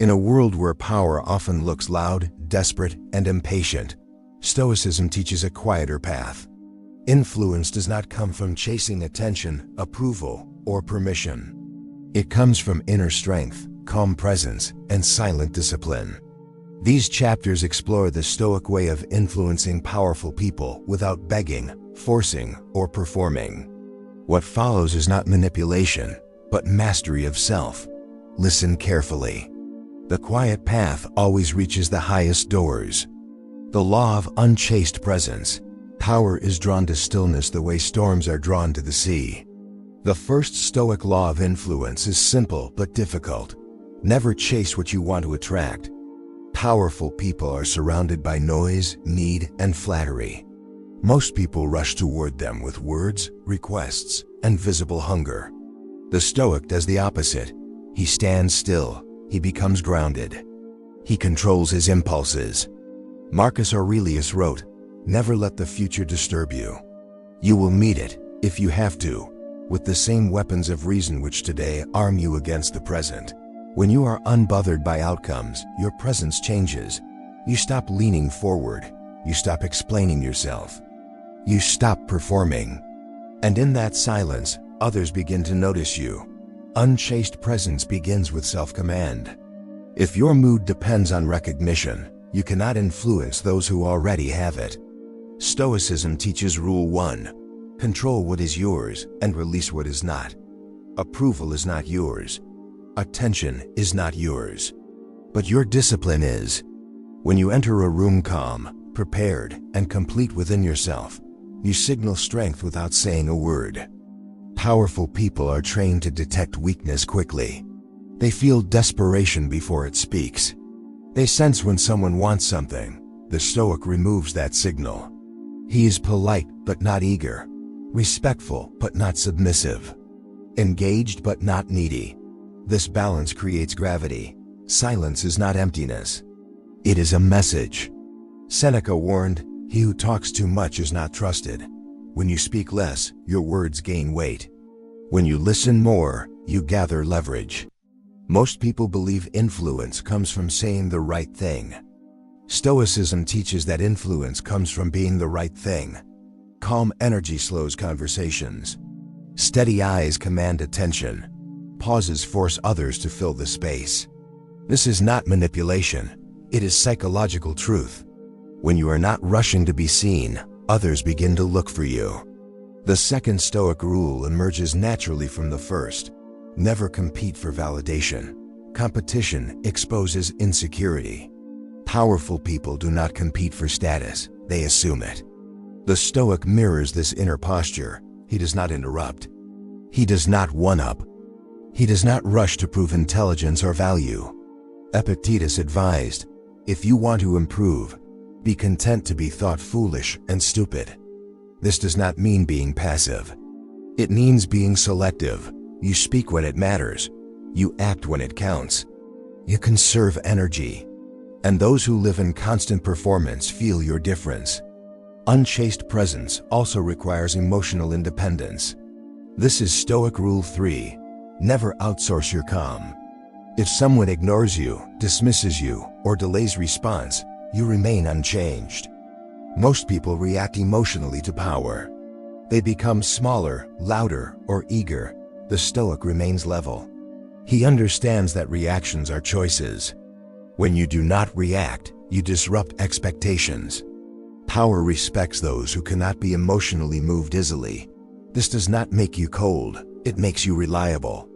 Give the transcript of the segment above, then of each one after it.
In a world where power often looks loud, desperate, and impatient, Stoicism teaches a quieter path. Influence does not come from chasing attention, approval, or permission. It comes from inner strength, calm presence, and silent discipline. These chapters explore the Stoic way of influencing powerful people without begging, forcing, or performing. What follows is not manipulation, but mastery of self. Listen carefully. The quiet path always reaches the highest doors. The law of unchaste presence. Power is drawn to stillness the way storms are drawn to the sea. The first Stoic law of influence is simple but difficult. Never chase what you want to attract. Powerful people are surrounded by noise, need, and flattery. Most people rush toward them with words, requests, and visible hunger. The Stoic does the opposite. He stands still. He becomes grounded. He controls his impulses. Marcus Aurelius wrote, "Never let the future disturb you. You will meet it, if you have to, with the same weapons of reason which today arm you against the present." When you are unbothered by outcomes, your presence changes. You stop leaning forward. You stop explaining yourself. You stop performing. And in that silence, others begin to notice you. Unchaste presence begins with self-command. If your mood depends on recognition, you cannot influence those who already have it. Stoicism teaches Rule 1. Control what is yours and release what is not. Approval is not yours. Attention is not yours. But your discipline is. When you enter a room calm, prepared, and complete within yourself, you signal strength without saying a word. Powerful people are trained to detect weakness quickly. They feel desperation before it speaks. They sense when someone wants something. The Stoic removes that signal. He is polite but not eager, respectful but not submissive, engaged but not needy. This balance creates gravity. Silence is not emptiness. It is a message. Seneca warned, "He who talks too much is not trusted." When you speak less, your words gain weight. When you listen more, you gather leverage. Most people believe influence comes from saying the right thing. Stoicism teaches that influence comes from being the right thing. Calm energy slows conversations. Steady eyes command attention. Pauses force others to fill the space. This is not manipulation. It is psychological truth. When you are not rushing to be seen, others begin to look for you. The second Stoic rule emerges naturally from the first. Never compete for validation. Competition exposes insecurity. Powerful people do not compete for status, they assume it. The Stoic mirrors this inner posture. He does not interrupt. He does not one-up. He does not rush to prove intelligence or value. Epictetus advised, "If you want to improve, be content to be thought foolish and stupid." This does not mean being passive. It means being selective. You speak when it matters. You act when it counts. You conserve energy. And those who live in constant performance feel your difference. Unchaste presence also requires emotional independence. This is Stoic Rule 3. Never outsource your calm. If someone ignores you, dismisses you, or delays response, you remain unchanged. Most people react emotionally to power. They become smaller, louder, or eager. The Stoic remains level. He understands that reactions are choices. When you do not react, you disrupt expectations. Power respects those who cannot be emotionally moved easily. This does not make you cold, it makes you reliable.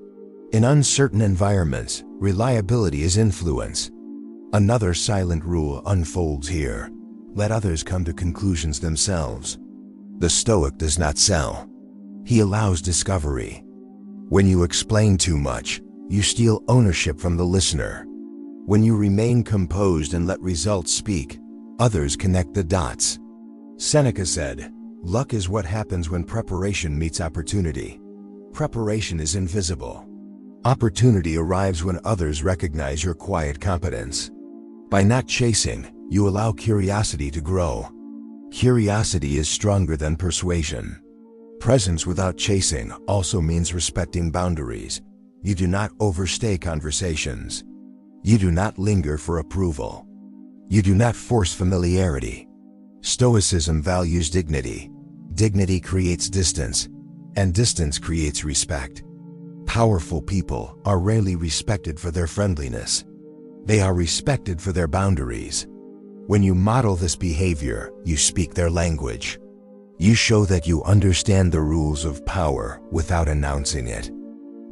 In uncertain environments, reliability is influence. Another silent rule unfolds here. Let others come to conclusions themselves. The Stoic does not sell. He allows discovery. When you explain too much, you steal ownership from the listener. When you remain composed and let results speak, others connect the dots. Seneca said, "Luck is what happens when preparation meets opportunity. Preparation is invisible. Opportunity arrives when others recognize your quiet competence. By not chasing, you allow curiosity to grow. Curiosity is stronger than persuasion. Presence without chasing also means respecting boundaries. You do not overstay conversations. You do not linger for approval. You do not force familiarity. Stoicism values dignity. Dignity creates distance, and distance creates respect. Powerful people are rarely respected for their friendliness. They are respected for their boundaries. When you model this behavior, you speak their language. You show that you understand the rules of power without announcing it.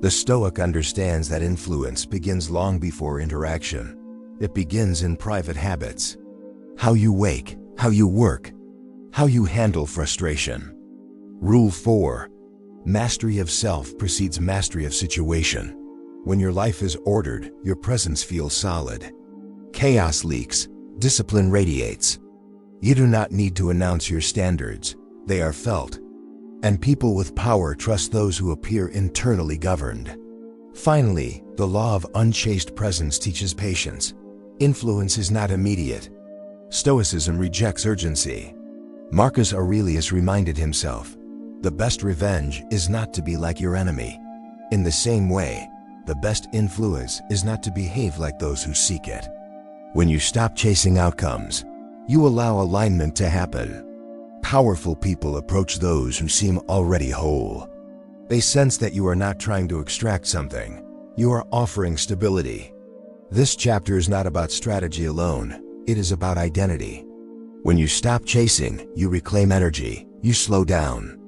The Stoic understands that influence begins long before interaction. It begins in private habits. How you wake, how you work, how you handle frustration. Rule 4. Mastery of self precedes mastery of situation. When your life is ordered, your presence feels solid. Chaos leaks, discipline radiates. You do not need to announce your standards. They are felt. And people with power trust those who appear internally governed. Finally, the law of unchaste presence teaches patience. Influence is not immediate. Stoicism rejects urgency. Marcus Aurelius reminded himself, the best revenge is not to be like your enemy. In the same way, the best influence is not to behave like those who seek it. When you stop chasing outcomes, you allow alignment to happen. Powerful people approach those who seem already whole. They sense that you are not trying to extract something. You are offering stability. This chapter is not about strategy alone. It is about identity. When you stop chasing, you reclaim energy. You slow down.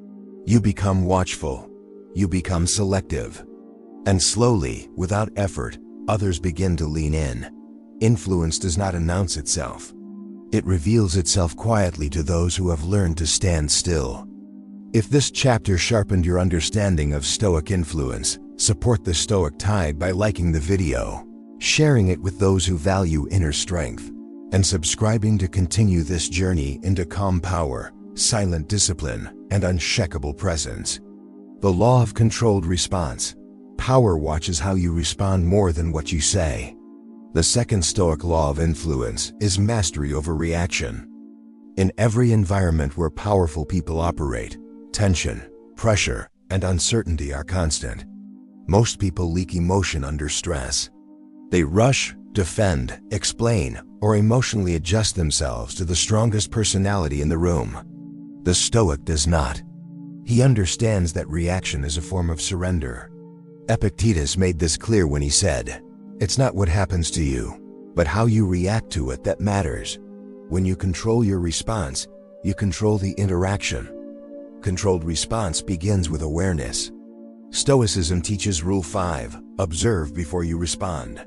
You become watchful. You become selective. And slowly, without effort, others begin to lean in. Influence does not announce itself. It reveals itself quietly to those who have learned to stand still. If this chapter sharpened your understanding of Stoic influence, support the Stoic Tide by liking the video, sharing it with those who value inner strength, and subscribing to continue this journey into calm power, silent discipline, and unshakable presence. The law of controlled response. Power watches how you respond more than what you say. The second Stoic law of influence is mastery over reaction. In every environment where powerful people operate, tension, pressure, and uncertainty are constant. Most people leak emotion under stress. They rush, defend, explain, or emotionally adjust themselves to the strongest personality in the room. The Stoic does not. He understands that reaction is a form of surrender. Epictetus made this clear when he said, "It's not what happens to you, but how you react to it that matters. When you control your response, you control the interaction." Controlled response begins with awareness. Stoicism teaches Rule 5, observe before you respond.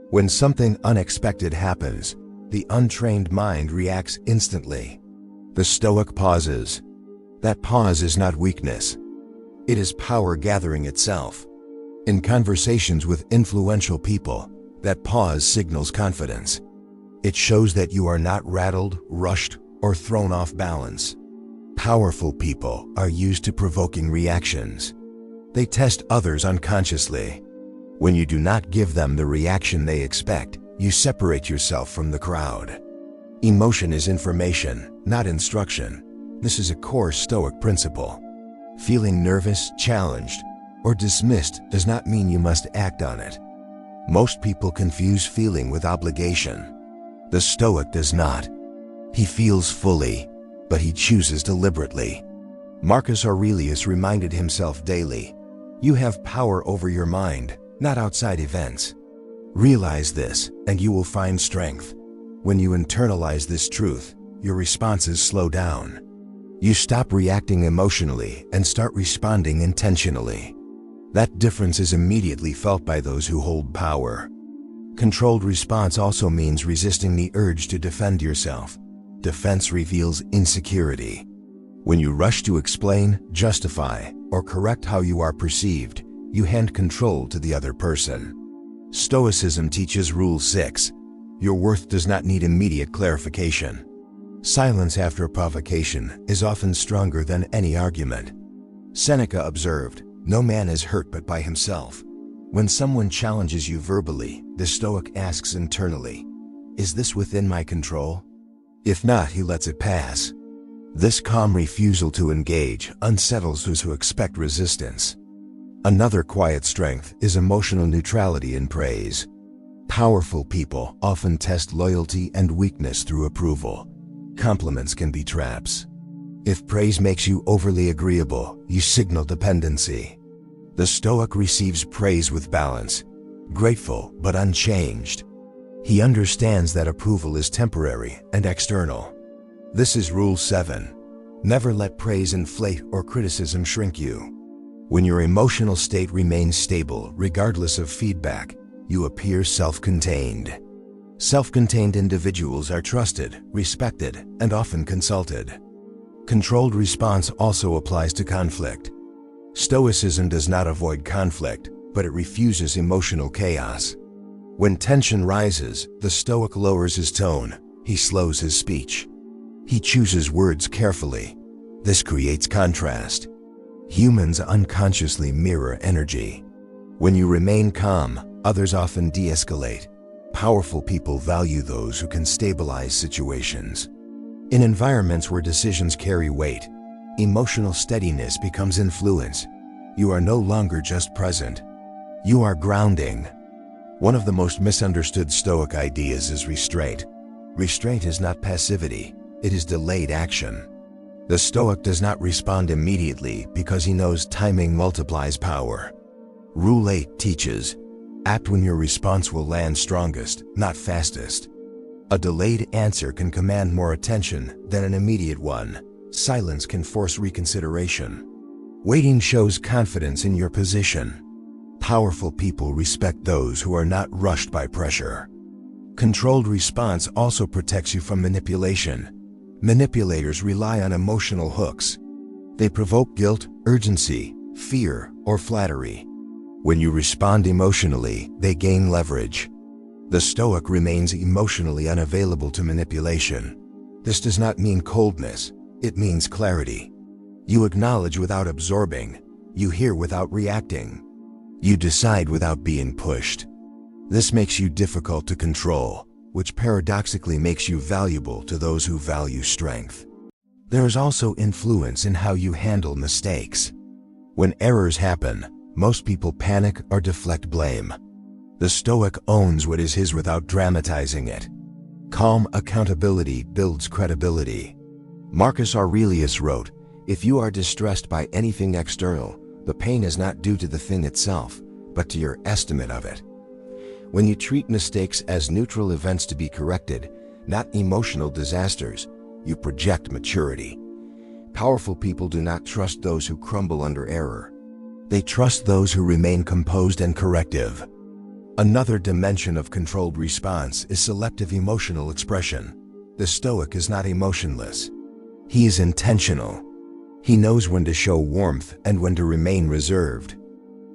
When something unexpected happens, the untrained mind reacts instantly. The Stoic pauses. That pause is not weakness. It is power gathering itself. In conversations with influential people, that pause signals confidence. It shows that you are not rattled, rushed, or thrown off balance. Powerful people are used to provoking reactions. They test others unconsciously. When you do not give them the reaction they expect, you separate yourself from the crowd. Emotion is information, not instruction. This is a core Stoic principle. Feeling nervous, challenged, or dismissed does not mean you must act on it. Most people confuse feeling with obligation. The Stoic does not. He feels fully, but he chooses deliberately. Marcus Aurelius reminded himself daily, you have power over your mind, not outside events. Realize this, and you will find strength. When you internalize this truth, your responses slow down. You stop reacting emotionally and start responding intentionally. That difference is immediately felt by those who hold power. Controlled response also means resisting the urge to defend yourself. Defense reveals insecurity. When you rush to explain, justify, or correct how you are perceived, you hand control to the other person. Stoicism teaches Rule 6. Your worth does not need immediate clarification. Silence after provocation is often stronger than any argument. Seneca observed, no man is hurt but by himself. When someone challenges you verbally, the Stoic asks internally, is this within my control? If not, he lets it pass. This calm refusal to engage unsettles those who expect resistance. Another quiet strength is emotional neutrality in praise. Powerful people often test loyalty and weakness through approval. Compliments can be traps. If praise makes you overly agreeable, you signal dependency. The Stoic receives praise with balance, grateful but unchanged. He understands that approval is temporary and external. This is Rule 7. Never let praise inflate or criticism shrink you. When your emotional state remains stable regardless of feedback, you appear self-contained. Self-contained individuals are trusted, respected, and often consulted. Controlled response also applies to conflict. Stoicism does not avoid conflict, but it refuses emotional chaos. When tension rises, the Stoic lowers his tone. He slows his speech. He chooses words carefully. This creates contrast. Humans unconsciously mirror energy. When you remain calm, others often de-escalate. Powerful people value those who can stabilize situations. In environments where decisions carry weight, emotional steadiness becomes influence. You are no longer just present. You are grounding. One of the most misunderstood Stoic ideas is restraint. Restraint is not passivity, it is delayed action. The Stoic does not respond immediately because he knows timing multiplies power. Rule 8 teaches, act when your response will land strongest, not fastest. A delayed answer can command more attention than an immediate one. Silence can force reconsideration. Waiting shows confidence in your position. Powerful people respect those who are not rushed by pressure. Controlled response also protects you from manipulation. Manipulators rely on emotional hooks. They provoke guilt, urgency, fear, or flattery. When you respond emotionally, they gain leverage. The Stoic remains emotionally unavailable to manipulation. This does not mean coldness, it means clarity. You acknowledge without absorbing. You hear without reacting. You decide without being pushed. This makes you difficult to control, which paradoxically makes you valuable to those who value strength. There is also influence in how you handle mistakes. When errors happen, most people panic or deflect blame. The Stoic owns what is his without dramatizing it. Calm accountability builds credibility. Marcus Aurelius wrote, "If you are distressed by anything external, the pain is not due to the thing itself, but to your estimate of it." When you treat mistakes as neutral events to be corrected, not emotional disasters, you project maturity. Powerful people do not trust those who crumble under error. They trust those who remain composed and corrective. Another dimension of controlled response is selective emotional expression. The Stoic is not emotionless. He is intentional. He knows when to show warmth and when to remain reserved.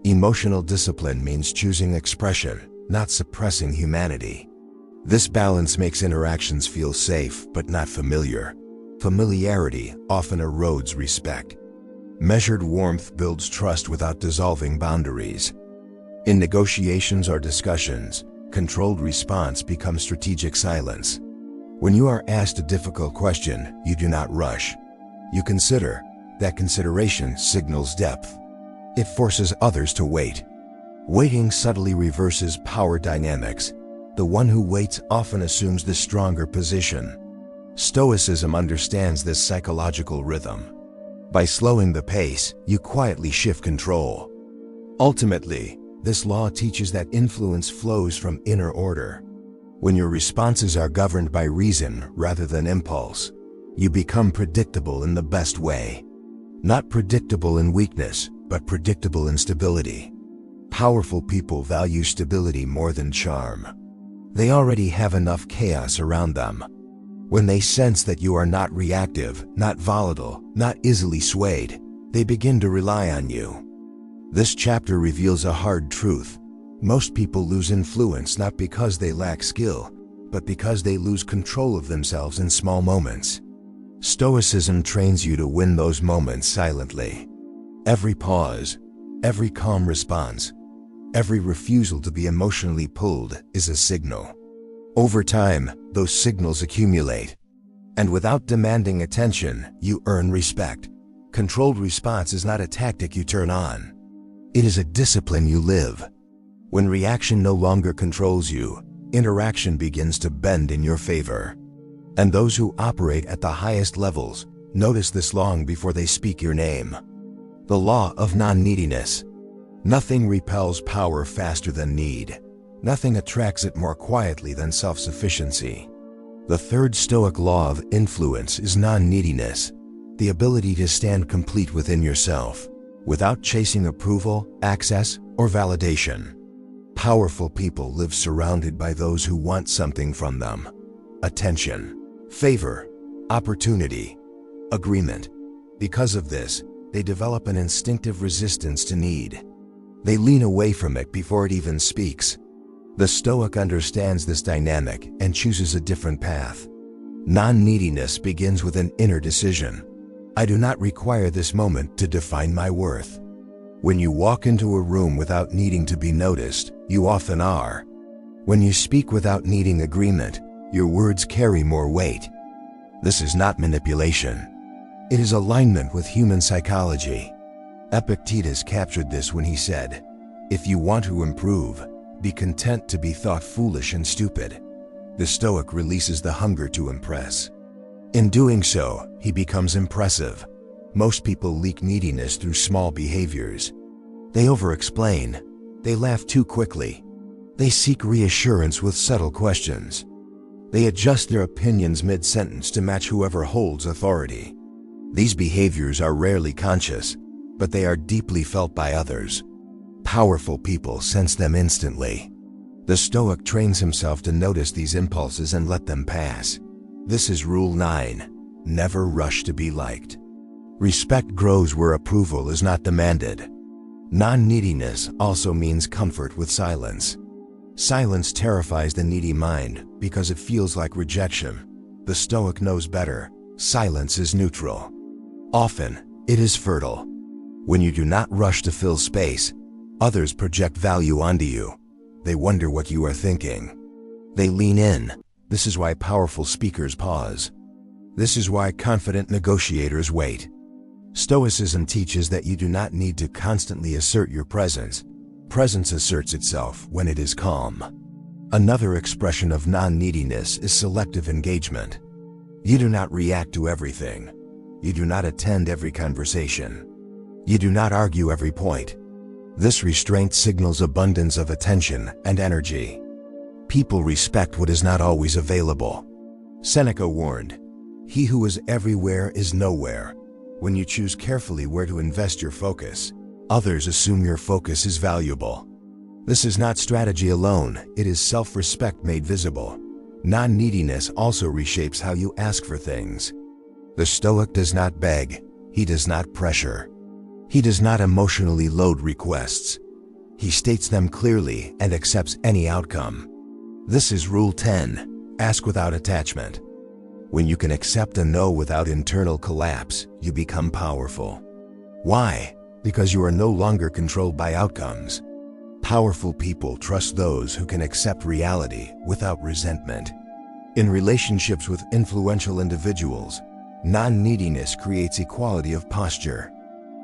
Emotional discipline means choosing expression, not suppressing humanity. This balance makes interactions feel safe but not familiar. Familiarity often erodes respect. Measured warmth builds trust without dissolving boundaries. In negotiations or discussions, controlled response becomes strategic silence. When you are asked a difficult question, you do not rush. You consider. That consideration signals depth. It forces others to wait. Waiting subtly reverses power dynamics. The one who waits often assumes the stronger position. Stoicism understands this psychological rhythm. By slowing the pace, you quietly shift control. Ultimately, this law teaches that influence flows from inner order. When your responses are governed by reason rather than impulse, you become predictable in the best way. Not predictable in weakness, but predictable in stability. Powerful people value stability more than charm. They already have enough chaos around them. When they sense that you are not reactive, not volatile, not easily swayed, they begin to rely on you. This chapter reveals a hard truth. Most people lose influence not because they lack skill, but because they lose control of themselves in small moments. Stoicism trains you to win those moments silently. Every pause, every calm response, every refusal to be emotionally pulled is a signal. Over time, those signals accumulate. And without demanding attention, you earn respect. Controlled response is not a tactic you turn on. It is a discipline you live. When reaction no longer controls you, interaction begins to bend in your favor. And those who operate at the highest levels notice this long before they speak your name. The law of non-neediness. Nothing repels power faster than need. Nothing attracts it more quietly than self-sufficiency. The third Stoic law of influence is non-neediness, the ability to stand complete within yourself, without chasing approval, access, or validation. Powerful people live surrounded by those who want something from them: attention, favor, opportunity, agreement. Because of this, they develop an instinctive resistance to need. They lean away from it before it even speaks. The Stoic understands this dynamic and chooses a different path. Non-neediness begins with an inner decision. I do not require this moment to define my worth. When you walk into a room without needing to be noticed, you often are. When you speak without needing agreement, your words carry more weight. This is not manipulation. It is alignment with human psychology. Epictetus captured this when he said, "If you want to improve, be content to be thought foolish and stupid." The Stoic releases the hunger to impress. In doing so, he becomes impressive. Most people leak neediness through small behaviors. They over-explain. They laugh too quickly. They seek reassurance with subtle questions. They adjust their opinions mid-sentence to match whoever holds authority. These behaviors are rarely conscious, but they are deeply felt by others. Powerful people sense them instantly. The Stoic trains himself to notice these impulses and let them pass. This is Rule 9. Never rush to be liked. Respect grows where approval is not demanded. Non-neediness also means comfort with silence. Silence terrifies the needy mind because it feels like rejection. The Stoic knows better. Silence is neutral. Often, it is fertile. When you do not rush to fill space, others project value onto you. They wonder what you are thinking. They lean in. This is why powerful speakers pause. This is why confident negotiators wait. Stoicism teaches that you do not need to constantly assert your presence. Presence asserts itself when it is calm. Another expression of non-neediness is selective engagement. You do not react to everything. You do not attend every conversation. You do not argue every point. This restraint signals abundance of attention and energy. People respect what is not always available. Seneca warned, "He who is everywhere is nowhere." When you choose carefully where to invest your focus, others assume your focus is valuable. This is not strategy alone, it is self-respect made visible. Non-neediness also reshapes how you ask for things. The Stoic does not beg, he does not pressure. He does not emotionally load requests. He states them clearly and accepts any outcome. This is Rule 10. Ask without attachment. When you can accept a no without internal collapse, you become powerful. Why? Because you are no longer controlled by outcomes. Powerful people trust those who can accept reality without resentment. In relationships with influential individuals, non-neediness creates equality of posture.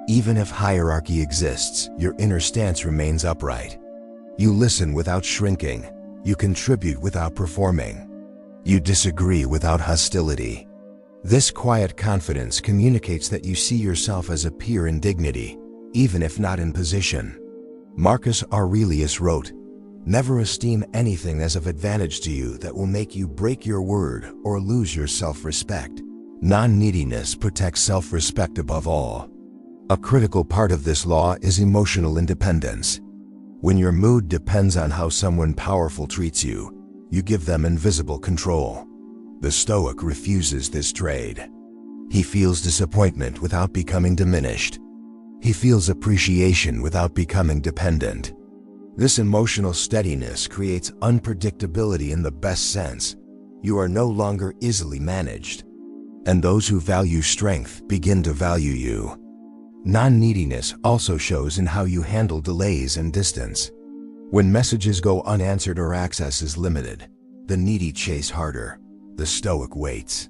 Even if hierarchy exists, your inner stance remains upright. You listen without shrinking. You contribute without performing. You disagree without hostility. This quiet confidence communicates that you see yourself as a peer in dignity, even if not in position. Marcus Aurelius wrote, "Never esteem anything as of advantage to you that will make you break your word or lose your self-respect." Non-neediness protects self-respect above all. A critical part of this law is emotional independence. When your mood depends on how someone powerful treats you, you give them invisible control. The Stoic refuses this trade. He feels disappointment without becoming diminished. He feels appreciation without becoming dependent. This emotional steadiness creates unpredictability in the best sense. You are no longer easily managed. And those who value strength begin to value you. Non-neediness also shows in how you handle delays and distance. When messages go unanswered or access is limited, the needy chase harder. The Stoic waits.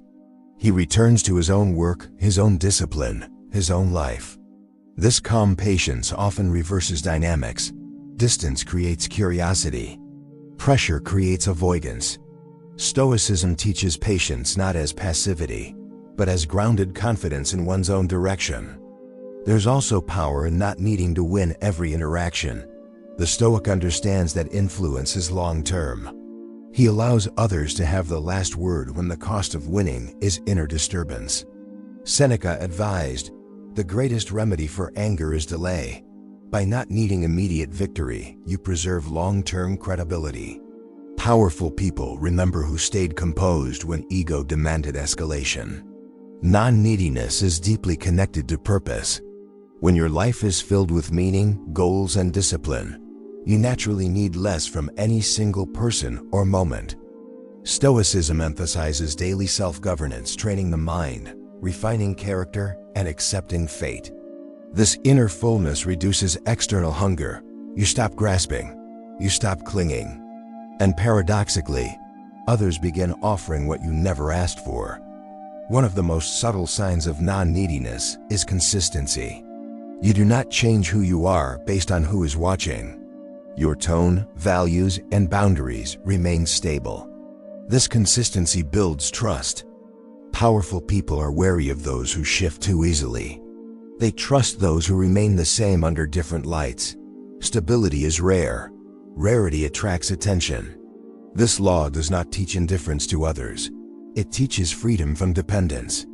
He returns to his own work, his own discipline, his own life. This calm patience often reverses dynamics. Distance creates curiosity. Pressure creates avoidance. Stoicism teaches patience not as passivity, but as grounded confidence in one's own direction. There's also power in not needing to win every interaction. The Stoic understands that influence is long-term. He allows others to have the last word when the cost of winning is inner disturbance. Seneca advised, "The greatest remedy for anger is delay. By not needing immediate victory, you preserve long-term credibility." Powerful people remember who stayed composed when ego demanded escalation. Non-neediness is deeply connected to purpose. When your life is filled with meaning, goals, and discipline, you naturally need less from any single person or moment. Stoicism emphasizes daily self-governance, training the mind, refining character, and accepting fate. This inner fullness reduces external hunger. You stop grasping. You stop clinging. And paradoxically, others begin offering what you never asked for. One of the most subtle signs of non-neediness is consistency. You do not change who you are based on who is watching. Your tone, values, and boundaries remain stable. This consistency builds trust. Powerful people are wary of those who shift too easily. They trust those who remain the same under different lights. Stability is rare. Rarity attracts attention. This law does not teach indifference to others. It teaches freedom from dependence.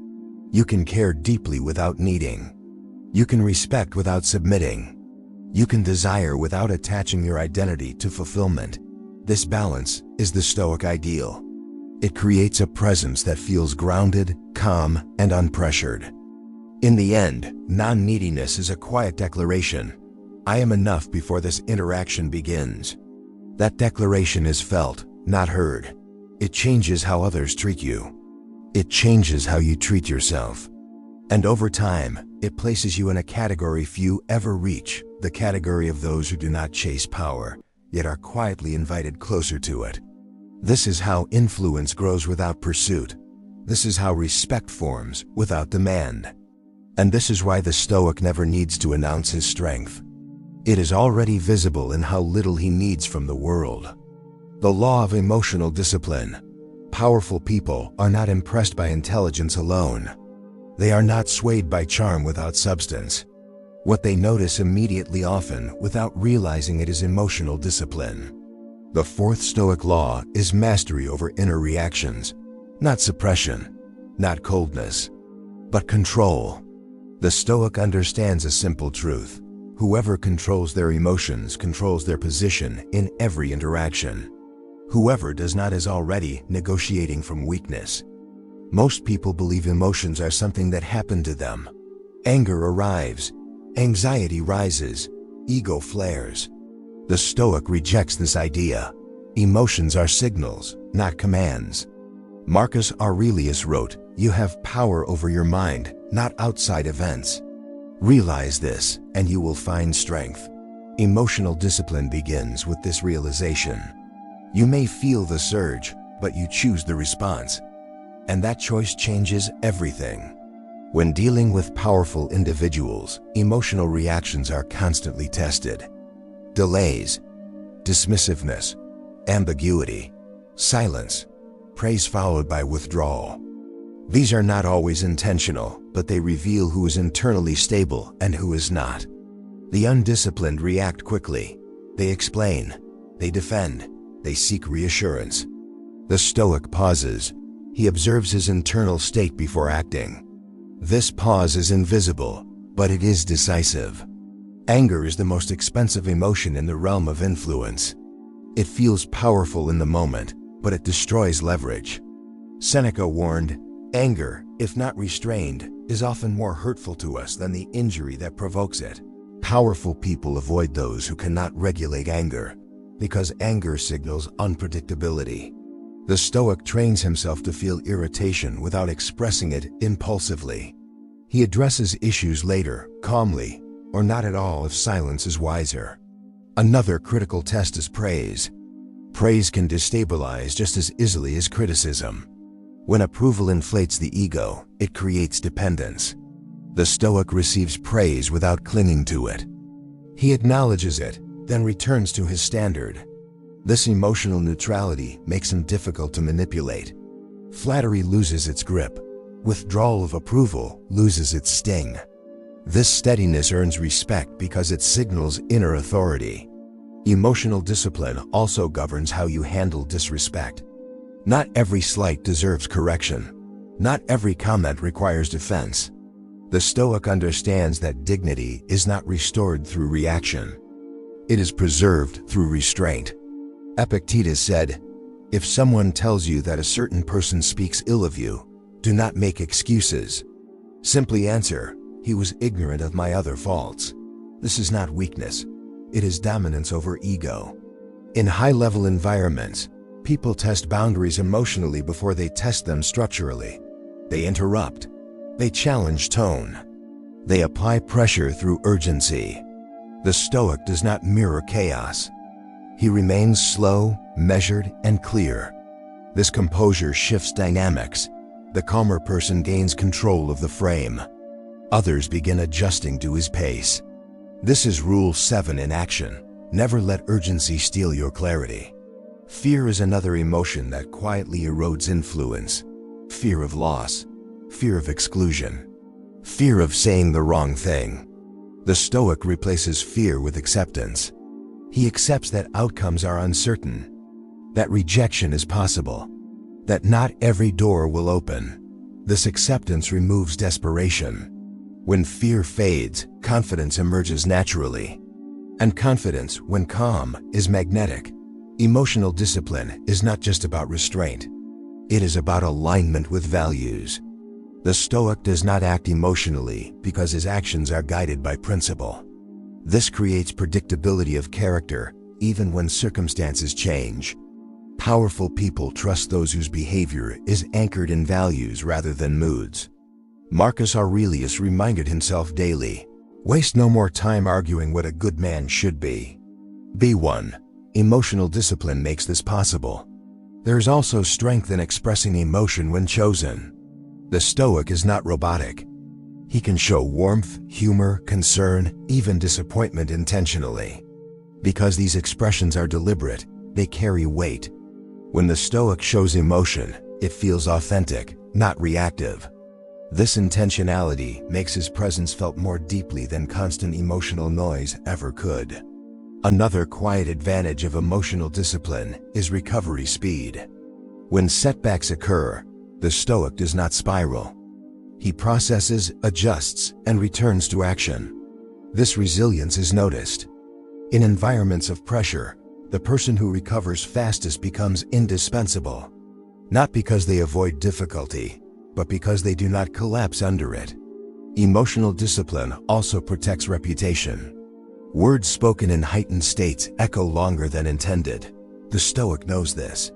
You can care deeply without needing. You can respect without submitting. You can desire without attaching your identity to fulfillment. This balance is the Stoic ideal. It creates a presence that feels grounded, calm, and unpressured. In the end, non-neediness is a quiet declaration. I am enough before this interaction begins. That declaration is felt, not heard. It changes how others treat you. It changes how you treat yourself. And over time, it places you in a category few ever reach, the category of those who do not chase power, yet are quietly invited closer to it. This is how influence grows without pursuit. This is how respect forms without demand. And this is why the Stoic never needs to announce his strength. It is already visible in how little he needs from the world. The law of emotional discipline. Powerful people are not impressed by intelligence alone. They are not swayed by charm without substance. What they notice immediately, often without realizing it, is emotional discipline. The fourth Stoic law is mastery over inner reactions. Not suppression, not coldness, but control. The Stoic understands a simple truth. Whoever controls their emotions controls their position in every interaction. Whoever does not is already negotiating from weakness. Most people believe emotions are something that happened to them. Anger arrives, anxiety rises, ego flares. The Stoic rejects this idea. Emotions are signals, not commands. Marcus Aurelius wrote, "You have power over your mind, not outside events." Realize this, and you will find strength. Emotional discipline begins with this realization. You may feel the surge, but you choose the response. And that choice changes everything. When dealing with powerful individuals, emotional reactions are constantly tested. Delays, dismissiveness, ambiguity, silence, praise followed by withdrawal. These are not always intentional, but they reveal who is internally stable and who is not. The undisciplined react quickly. They explain, they defend, they seek reassurance. The Stoic pauses. He observes his internal state before acting. This pause is invisible, but it is decisive. Anger is the most expensive emotion in the realm of influence. It feels powerful in the moment, but it destroys leverage. Seneca warned, "Anger, if not restrained, is often more hurtful to us than the injury that provokes it." Powerful people avoid those who cannot regulate anger, because anger signals unpredictability. The Stoic trains himself to feel irritation without expressing it impulsively. He addresses issues later, calmly, or not at all if silence is wiser. Another critical test is praise. Praise can destabilize just as easily as criticism. When approval inflates the ego, it creates dependence. The Stoic receives praise without clinging to it. He acknowledges it, then returns to his standard. This emotional neutrality makes him difficult to manipulate. Flattery loses its grip. Withdrawal of approval loses its sting. This steadiness earns respect because it signals inner authority. Emotional discipline also governs how you handle disrespect. Not every slight deserves correction. Not every comment requires defense. The Stoic understands that dignity is not restored through reaction. It is preserved through restraint. Epictetus said, "If someone tells you that a certain person speaks ill of you, do not make excuses. Simply answer, 'He was ignorant of my other faults.' This is not weakness. It is dominance over ego." In high-level environments, people test boundaries emotionally before they test them structurally. They interrupt. They challenge tone. They apply pressure through urgency. The Stoic does not mirror chaos. He remains slow, measured, and clear. This composure shifts dynamics. The calmer person gains control of the frame. Others begin adjusting to his pace. This is Rule 7 in action. Never let urgency steal your clarity. Fear is another emotion that quietly erodes influence. Fear of loss. Fear of exclusion. Fear of saying the wrong thing. The Stoic replaces fear with acceptance. He accepts that outcomes are uncertain, that rejection is possible, that not every door will open. This acceptance removes desperation. When fear fades, confidence emerges naturally. And confidence, when calm, is magnetic. Emotional discipline is not just about restraint. It is about alignment with values. The Stoic does not act emotionally because his actions are guided by principle. This creates predictability of character, even when circumstances change. Powerful people trust those whose behavior is anchored in values rather than moods. Marcus Aurelius reminded himself daily, "Waste no more time arguing what a good man should be." Be one. Emotional discipline makes this possible. There is also strength in expressing emotion when chosen. The Stoic is not robotic. He can show warmth, humor, concern, even disappointment intentionally. Because these expressions are deliberate, they carry weight. When the Stoic shows emotion, it feels authentic, not reactive. This intentionality makes his presence felt more deeply than constant emotional noise ever could. Another quiet advantage of emotional discipline is recovery speed. When setbacks occur, the Stoic does not spiral. He processes, adjusts, and returns to action. This resilience is noticed. In environments of pressure, the person who recovers fastest becomes indispensable. Not because they avoid difficulty, but because they do not collapse under it. Emotional discipline also protects reputation. Words spoken in heightened states echo longer than intended. The Stoic knows this.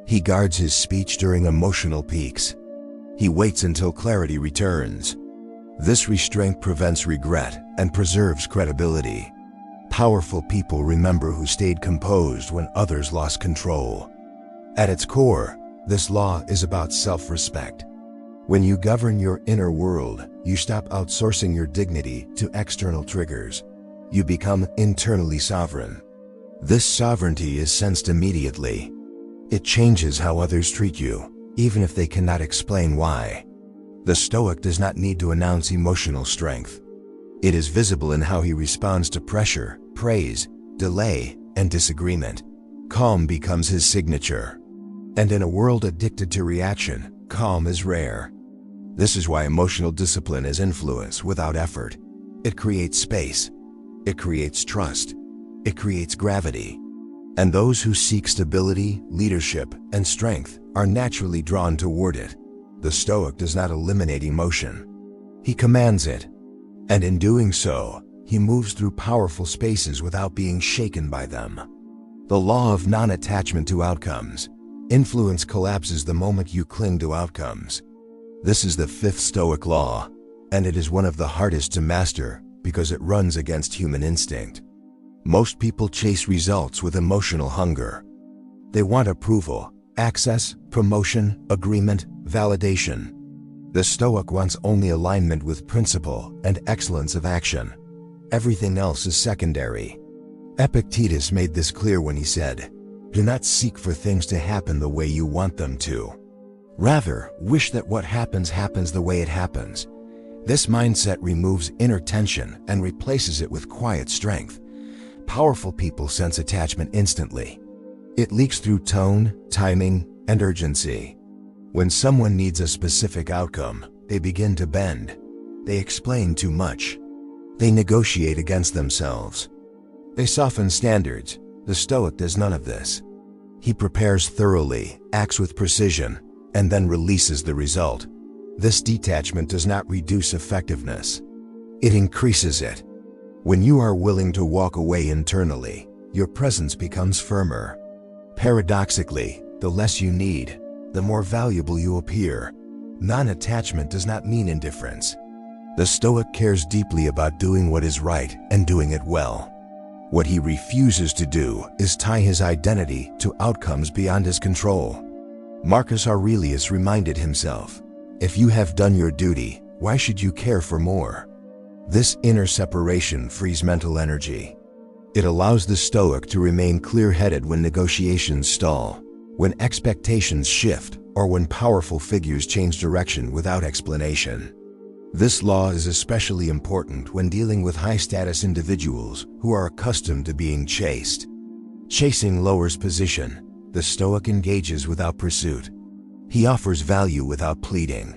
He guards his speech during emotional peaks. He waits until clarity returns. This restraint prevents regret and preserves credibility. Powerful people remember who stayed composed when others lost control. At its core, this law is about self-respect. When you govern your inner world, you stop outsourcing your dignity to external triggers. You become internally sovereign. This sovereignty is sensed immediately. It changes how others treat you, even if they cannot explain why. The Stoic does not need to announce emotional strength. It is visible in how he responds to pressure, praise, delay, and disagreement. Calm becomes his signature. And in a world addicted to reaction, calm is rare. This is why emotional discipline is influence without effort. It creates space. It creates trust. It creates gravity. And those who seek stability, leadership, and strength are naturally drawn toward it. The Stoic does not eliminate emotion. He commands it. And in doing so, he moves through powerful spaces without being shaken by them. The law of non-attachment to outcomes. Influence collapses the moment you cling to outcomes. This is the fifth Stoic law, and it is one of the hardest to master because it runs against human instinct. Most people chase results with emotional hunger. They want approval, access, promotion, agreement, validation. The Stoic wants only alignment with principle and excellence of action. Everything else is secondary. Epictetus made this clear when he said, Do not seek for things to happen the way you want them to. Rather, wish that what happens happens the way it happens. This mindset removes inner tension and replaces it with quiet strength. Powerful people sense attachment instantly. It leaks through tone, timing, and urgency. When someone needs a specific outcome, they begin to bend. They explain too much. They negotiate against themselves. They soften standards. The Stoic does none of this. He prepares thoroughly, acts with precision, and then releases the result. This detachment does not reduce effectiveness. It increases it. When you are willing to walk away internally, your presence becomes firmer. Paradoxically, the less you need, the more valuable you appear. Non-attachment does not mean indifference. The Stoic cares deeply about doing what is right and doing it well. What he refuses to do is tie his identity to outcomes beyond his control. Marcus Aurelius reminded himself, "If you have done your duty, why should you care for more?" This inner separation frees mental energy. It allows the Stoic to remain clear-headed when negotiations stall, when expectations shift, or when powerful figures change direction without explanation. This law is especially important when dealing with high-status individuals who are accustomed to being chased. Chasing lowers position. The Stoic engages without pursuit. He offers value without pleading.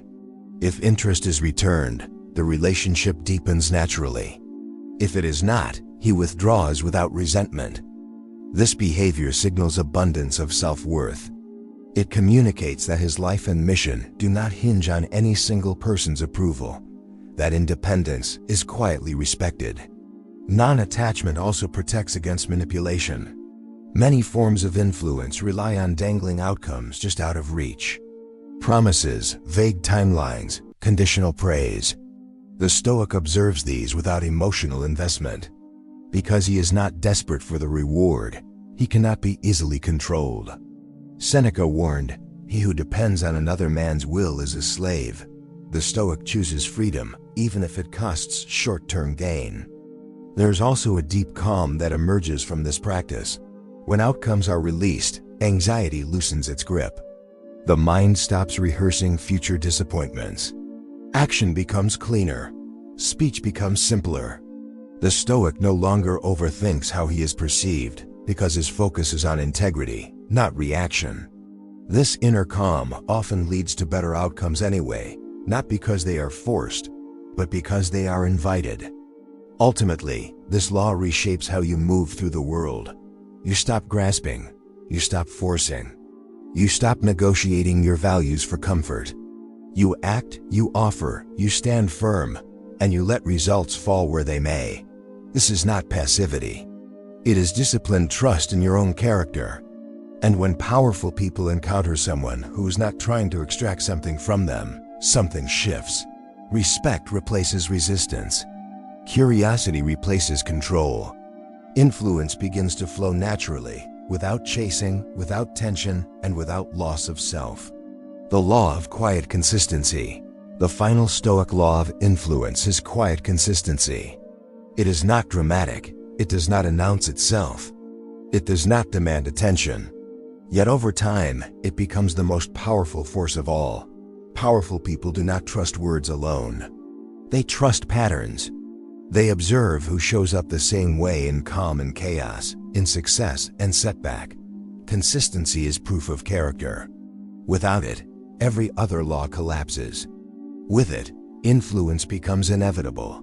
If interest is returned, the relationship deepens naturally. If it is not, he withdraws without resentment. This behavior signals abundance of self-worth. It communicates that his life and mission do not hinge on any single person's approval. That independence is quietly respected. Non-attachment also protects against manipulation. Many forms of influence rely on dangling outcomes just out of reach. Promises, vague timelines, conditional praise. The Stoic observes these without emotional investment. Because he is not desperate for the reward, he cannot be easily controlled. Seneca warned, "He who depends on another man's will is a slave." The Stoic chooses freedom, even if it costs short-term gain. There's also a deep calm that emerges from this practice. When outcomes are released, anxiety loosens its grip. The mind stops rehearsing future disappointments. Action becomes cleaner. Speech becomes simpler. The Stoic no longer overthinks how he is perceived, because his focus is on integrity, not reaction. This inner calm often leads to better outcomes anyway, not because they are forced, but because they are invited. Ultimately, this law reshapes how you move through the world. You stop grasping. You stop forcing. You stop negotiating your values for comfort. You act, you offer, you stand firm, and you let results fall where they may. This is not passivity. It is disciplined trust in your own character. And when powerful people encounter someone who is not trying to extract something from them, something shifts. Respect replaces resistance. Curiosity replaces control. Influence begins to flow naturally, without chasing, without tension, and without loss of self. The law of quiet consistency. The final Stoic law of influence is quiet consistency. It is not dramatic. It does not announce itself. It does not demand attention. Yet over time, it becomes the most powerful force of all. Powerful people do not trust words alone. They trust patterns. They observe who shows up the same way in calm and chaos, in success and setback. Consistency is proof of character. Without it, every other law collapses. With it, influence becomes inevitable.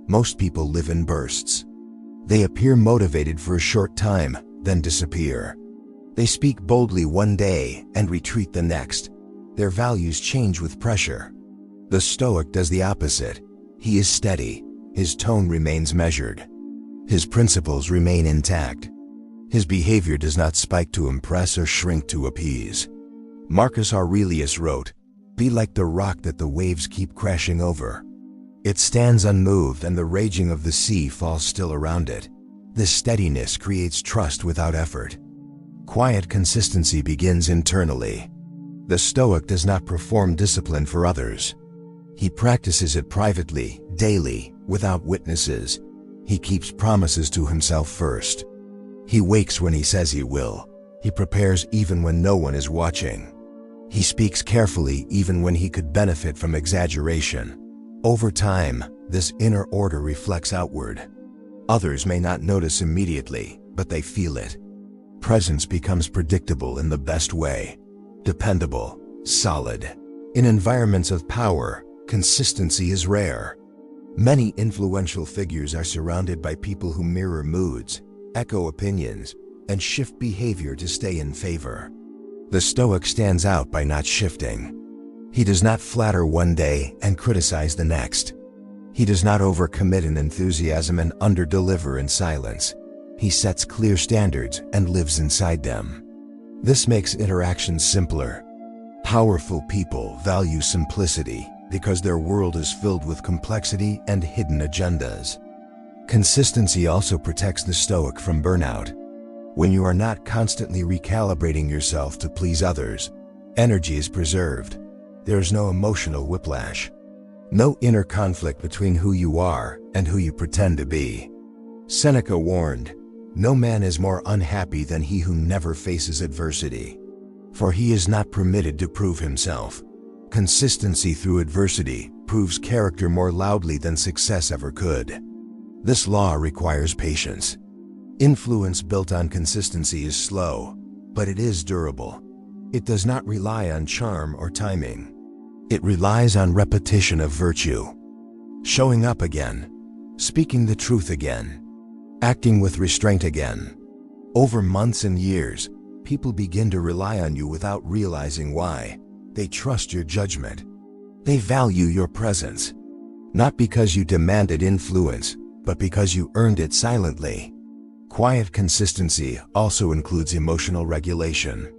Most people live in bursts. They appear motivated for a short time, then disappear. They speak boldly one day and retreat the next. Their values change with pressure. The Stoic does the opposite. He is steady. His tone remains measured. His principles remain intact. His behavior does not spike to impress or shrink to appease. Marcus Aurelius wrote, "Be like the rock that the waves keep crashing over. It stands unmoved and the raging of the sea falls still around it." This steadiness creates trust without effort. Quiet consistency begins internally. The Stoic does not perform discipline for others. He practices it privately, daily, without witnesses. He keeps promises to himself first. He wakes when he says he will. He prepares even when no one is watching. He speaks carefully even when he could benefit from exaggeration. Over time, this inner order reflects outward. Others may not notice immediately, but they feel it. Presence becomes predictable in the best way. Dependable, solid. In environments of power, consistency is rare. Many influential figures are surrounded by people who mirror moods, echo opinions, and shift behavior to stay in favor. The Stoic stands out by not shifting. He does not flatter one day and criticize the next. He does not overcommit in enthusiasm and underdeliver in silence. He sets clear standards and lives inside them. This makes interactions simpler. Powerful people value simplicity because their world is filled with complexity and hidden agendas. Consistency also protects the Stoic from burnout. When you are not constantly recalibrating yourself to please others, energy is preserved. There is no emotional whiplash. No inner conflict between who you are and who you pretend to be. Seneca warned, "No man is more unhappy than he who never faces adversity, for he is not permitted to prove himself." Consistency through adversity proves character more loudly than success ever could. This law requires patience. Influence built on consistency is slow, but it is durable. It does not rely on charm or timing. It relies on repetition of virtue. Showing up again, speaking the truth again, acting with restraint again. Over months and years, people begin to rely on you without realizing why. They trust your judgment. They value your presence. Not because you demanded influence, but because you earned it silently. Quiet consistency also includes emotional regulation.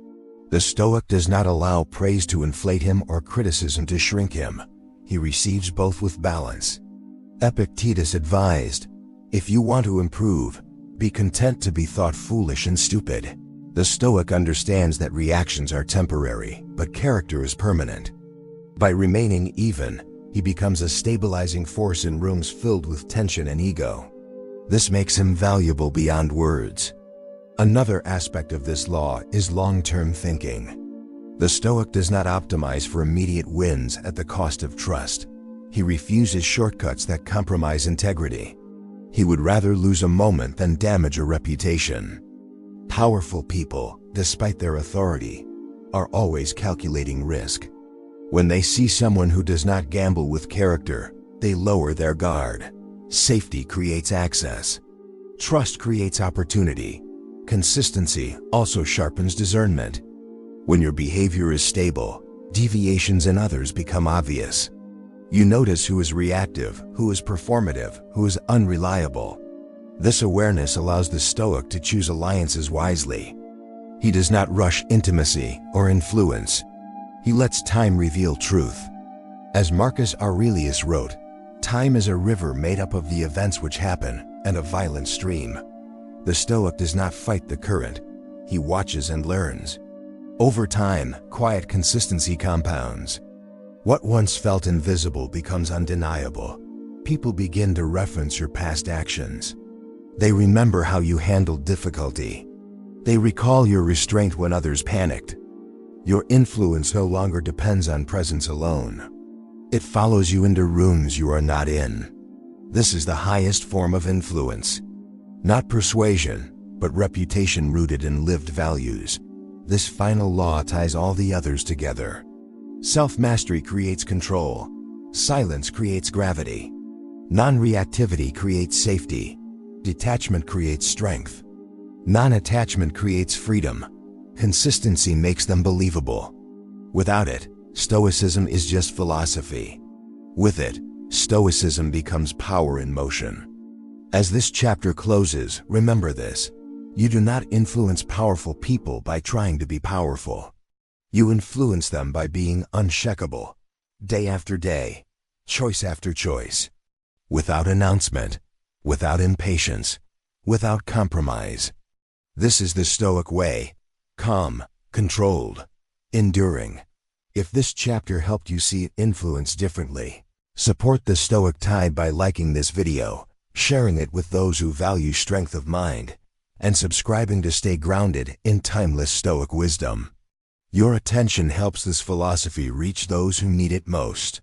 The Stoic does not allow praise to inflate him or criticism to shrink him. He receives both with balance. Epictetus advised, "If you want to improve, be content to be thought foolish and stupid." The Stoic understands that reactions are temporary, but character is permanent. By remaining even, he becomes a stabilizing force in rooms filled with tension and ego. This makes him valuable beyond words. Another aspect of this law is long-term thinking. The Stoic does not optimize for immediate wins at the cost of trust. He refuses shortcuts that compromise integrity. He would rather lose a moment than damage a reputation. Powerful people, despite their authority, are always calculating risk. When they see someone who does not gamble with character, they lower their guard. Safety creates access. Trust creates opportunity. Consistency also sharpens discernment. When your behavior is stable, deviations in others become obvious. You notice who is reactive, who is performative, who is unreliable. This awareness allows the Stoic to choose alliances wisely. He does not rush intimacy or influence. He lets time reveal truth. As Marcus Aurelius wrote, "Time is a river made up of the events which happen, and a violent stream." The Stoic does not fight the current. He watches and learns. Over time, quiet consistency compounds. What once felt invisible becomes undeniable. People begin to reference your past actions. They remember how you handled difficulty. They recall your restraint when others panicked. Your influence no longer depends on presence alone. It follows you into rooms you are not in. This is the highest form of influence. Not persuasion, but reputation rooted in lived values. This final law ties all the others together. Self-mastery creates control. Silence creates gravity. Non-reactivity creates safety. Detachment creates strength. Non-attachment creates freedom. Consistency makes them believable. Without it, Stoicism is just philosophy. With it, Stoicism becomes power in motion. As this chapter closes, remember this. You do not influence powerful people by trying to be powerful. You influence them by being unshakable, day after day, choice after choice. Without announcement, without impatience, without compromise. This is the Stoic way. Calm, controlled, enduring. If this chapter helped you see influence differently, support the Stoic Tide by liking this video, sharing it with those who value strength of mind, and subscribing to stay grounded in timeless Stoic wisdom. Your attention helps this philosophy reach those who need it most.